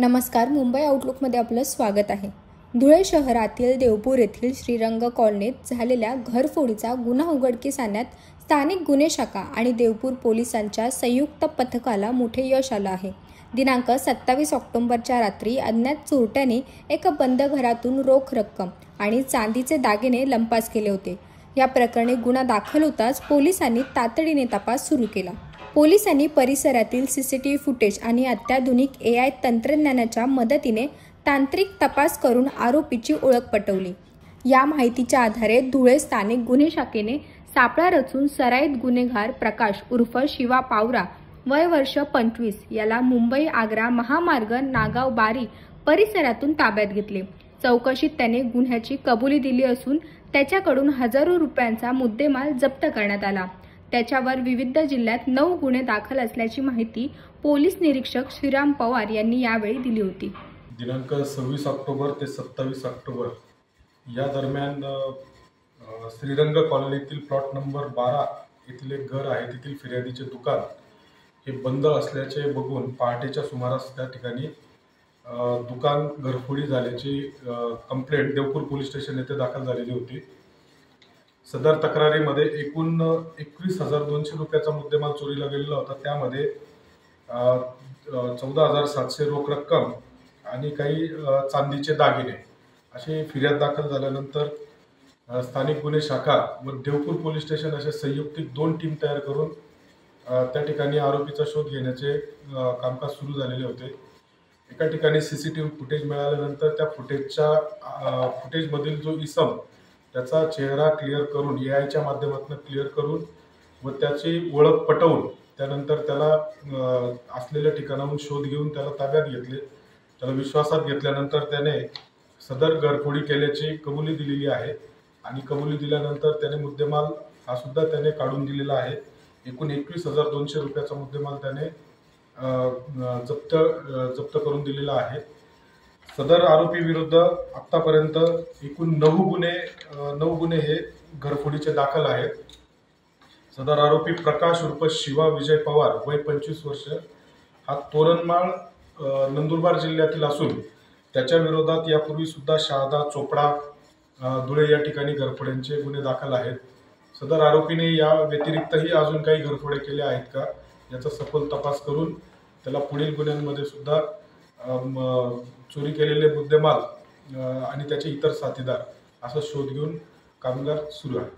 नमस्कार, मुंबई आउटलुकमध्ये आपलं स्वागत आहे। धुळे शहरातील देवपूर येथील श्रीरंग कॉलनीत झालेल्या घरफोडीचा गुन्हा उघडकीस आणण्यात स्थानिक गुन्हे शाखा आणि देवपूर पोलिसांच्या संयुक्त पथकाला मोठे यश आलं आहे। दिनांक 27 ऑक्टोबरच्या रात्री अज्ञात चोरट्यांनी एका बंद घरातून रोख रक्कम आणि चांदीचे दागिने लंपास केले होते। या प्रकरणी गुन्हा दाखल होताच पोलिसांनी तातडीने तपास सुरू केला। पोलिसांनी परिसरातील सीसीटीव्ही फुटेज आणि अत्याधुनिक AI तंत्रज्ञानाच्या मदतीने तांत्रिक तपास करून आरोपीची ओळख पटवली। या माहितीच्या आधारे धुळे स्थानिक गुन्हे शाखेने सापळा रचून सराईत गुन्हेगार प्रकाश उर्फ शिवा पावरा वय वर्ष 25 याला मुंबई आग्रा महामार्ग नागाव बारी परिसरातून ताब्यात घेतले। चौकशीत त्याने गुन्ह्याची कबुली दिली असून त्याच्याकडून हजारो रुपयांचा मुद्देमाल जप्त करण्यात आला। त्याच्यावर विविध जिल्ह्यात 9 गुन्हे दाखल असल्याची माहिती पोलीस निरीक्षक श्रीराम पवार यांनी यावेळी दिली होती। दिनांक 26 ऑक्टोबर ते 27 ऑक्टोबर या दरम्यान श्रीरंग कॉलनीतील प्लॉट नंबर 12 येथील एक घर आहे, तेथील फिर्यादीचे दुकान हे बंद असल्याचे बघून पहाटेच्या सुमारास त्या ठिकाणी दुकान घरफोडी झाल्याची कंप्लेंट देवपूर पोलीस स्टेशन येथे दाखल झालेली होती। सदर तक्रारीमध्ये एकूण 21,200 रुपयाचा मुद्देमाल चोरीला गेलेला होता। त्यामध्ये 14,700 रोख रक्कम आणि काही चांदीचे दागिने अशी फिर्याद दाखल झाल्यानंतर स्थानिक गुन्हे शाखा व देवपूर पोलीस स्टेशन असे संयुक्तिक 2 टीम तयार करून त्या ठिकाणी आरोपीचा शोध घेण्याचे कामकाज सुरू झालेले होते। एका ठिकाणी सीसीटीव्ही फुटेज मिळाल्यानंतर त्या फुटेजमधील जो इसम त्याचा चेहरा क्लिअर करून AIच्या माध्यमातून क्लिअर करून व त्याची ओळख पटवून त्यानंतर त्याला असलेल्या ठिकाणाहून शोध घेऊन त्याला ताब्यात घेतले। त्याला विश्वासात घेतल्यानंतर त्याने सदर घरफोडी केल्याची कबुली दिलेली आहे आणि कबुली दिल्यानंतर त्याने मुद्देमाल हा सुद्धा त्याने काढून दिलेला आहे। एकूण 21,200 रुपयाचा मुद्देमाल त्याने जप्त करून दिलेला आहे। सदर आरोपी विरुद्ध आतापर्यंत एकूण 9 गुन्हे हे घरफोडीचे दाखल आहेत। सदर आरोपी प्रकाश उर्फ शिवा विजय पवार वय 25 वर्ष हा तोरणमाळ नंदुरबार जिल्ह्यातील असून त्याच्या विरोधात यापूर्वी सुद्धा शहादा चोपडा धुळे या ठिकाणी घरफोड्यांचे गुन्हे दाखल आहेत। सदर आरोपीने या व्यतिरिक्तही अजून काही घरफोडे केल्या आहेत का याचा सखोल तपास करून त्याला पुढील गुन्ह्यांमध्ये सुद्धा चोरी केलेले मुद्देमाल आणि त्याचे इतर साथीदार असा शोध घेऊन कामगार सुरू आहे।